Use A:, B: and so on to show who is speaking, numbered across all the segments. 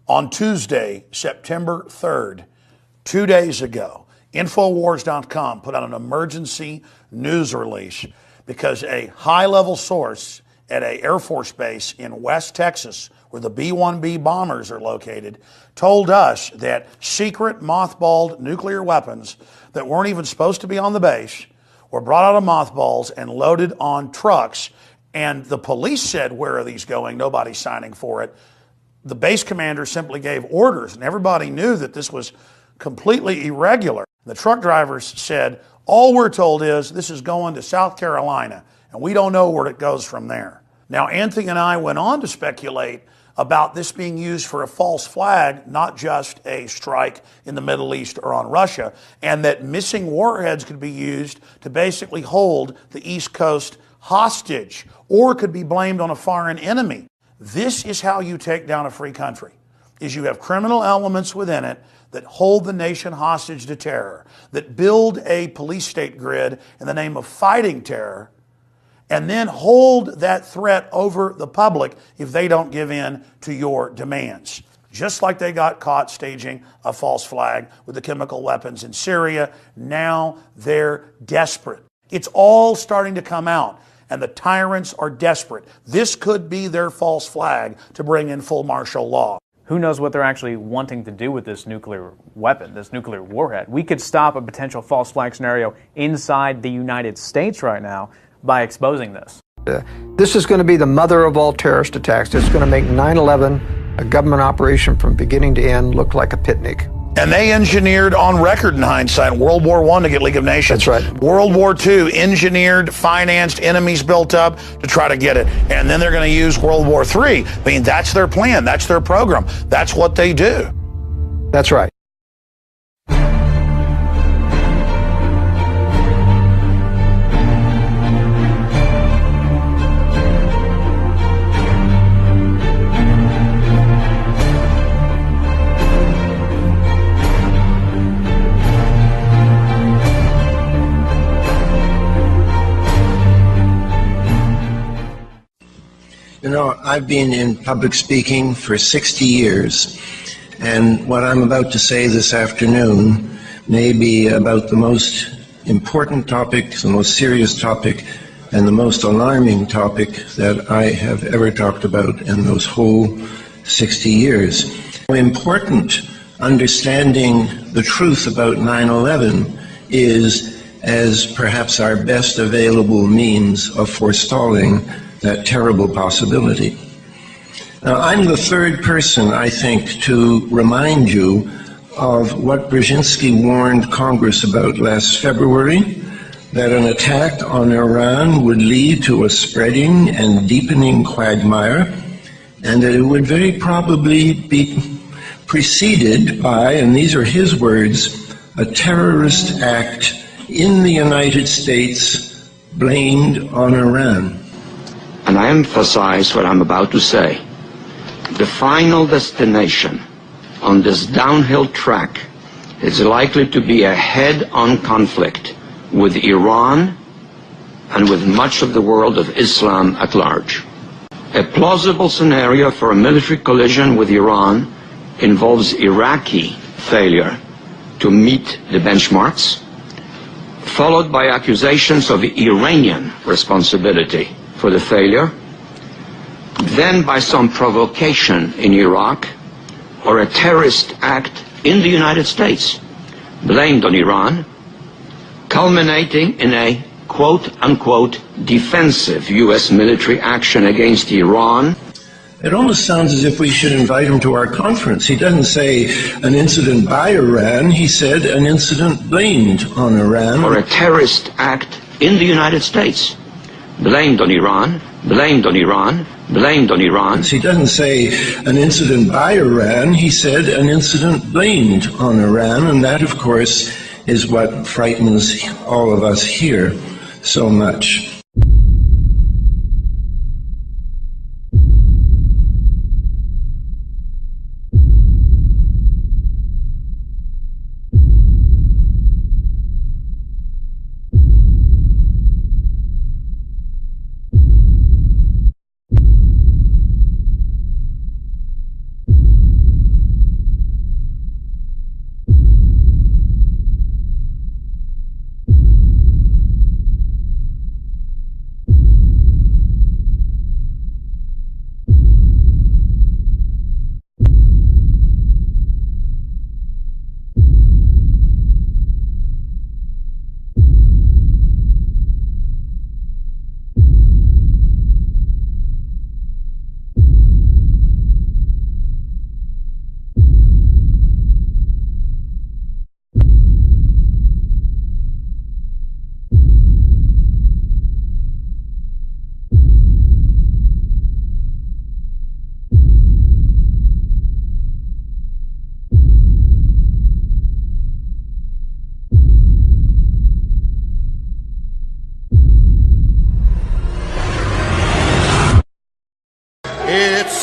A: On Tuesday, September 3rd, 2 days ago, Infowars.com put out an emergency news release because a high-level source at an Air Force base in West Texas, where the B-1B bombers are located, told us that secret mothballed nuclear weapons that weren't even supposed to be on the base were brought out of mothballs and loaded on trucks. And the police said, where are these going? Nobody's signing for it. The base commander simply gave orders, and everybody knew that this was completely irregular. The truck drivers said, all we're told is this is going to South Carolina, and we don't know where it goes from there. Now, Anthony and I went on to speculate about this being used for a false flag, not just a strike in the Middle East or on Russia, and that missing warheads could be used to basically hold the East Coast hostage, or could be blamed on a foreign enemy. This is how you take down a free country, is you have criminal elements within it that hold the nation hostage to terror, that build a police state grid in the name of fighting terror, and then hold that threat over the public if they don't give in to your demands. Just like they got caught staging a false flag with the chemical weapons in Syria, now they're desperate. It's all starting to come out, and the tyrants are desperate. This could be their false flag to bring in full martial law.
B: Who knows what they're actually wanting to do with this nuclear weapon, this nuclear warhead? We could stop a potential false flag scenario inside the United States right now by exposing this.
C: This is going to be the mother of all terrorist attacks. It's going to make 9/11, a government operation from beginning to end, look like a picnic.
A: And they engineered, on record in hindsight, World War I to get League of Nations.
C: That's right.
A: World War II, engineered, financed, enemies built up to try to get it. And then they're going to use World War III. I mean, that's their plan. That's their program. That's what they do.
C: That's right.
D: You know, I've been in public speaking for 60 years, and what I'm about to say this afternoon may be about the most important topic, the most serious topic, and the most alarming topic that I have ever talked about in those whole 60 years. Important understanding the truth about 9/11 is as perhaps our best available means of forestalling that terrible possibility. Now, I'm the third person, I think, to remind you of what Brzezinski warned Congress about last February, that an attack on Iran would lead to a spreading and deepening quagmire, and that it would very probably be preceded by, and these are his words, a terrorist act in the United States blamed on Iran.
E: And I emphasize what I'm about to say. The final destination on this downhill track is likely to be a head-on conflict with Iran and with much of the world of Islam at large. A plausible scenario for a military collision with Iran involves Iraqi failure to meet the benchmarks, followed by accusations of Iranian responsibility for the failure, then by some provocation in Iraq or a terrorist act in the United States blamed on Iran, culminating in a quote-unquote defensive U.S. military action against Iran.
D: It almost sounds as if we should invite him to our conference. He doesn't say an incident by Iran, he said an incident blamed on Iran.
E: Or a terrorist act in the United States blamed on Iran, blamed on Iran, blamed on Iran.
D: He doesn't say an incident by Iran, he said an incident blamed on Iran, and that, of course, is what frightens all of us here so much.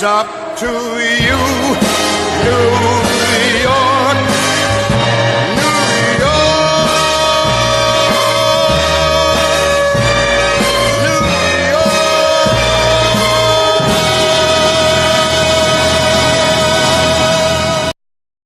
F: it's up to you, New York.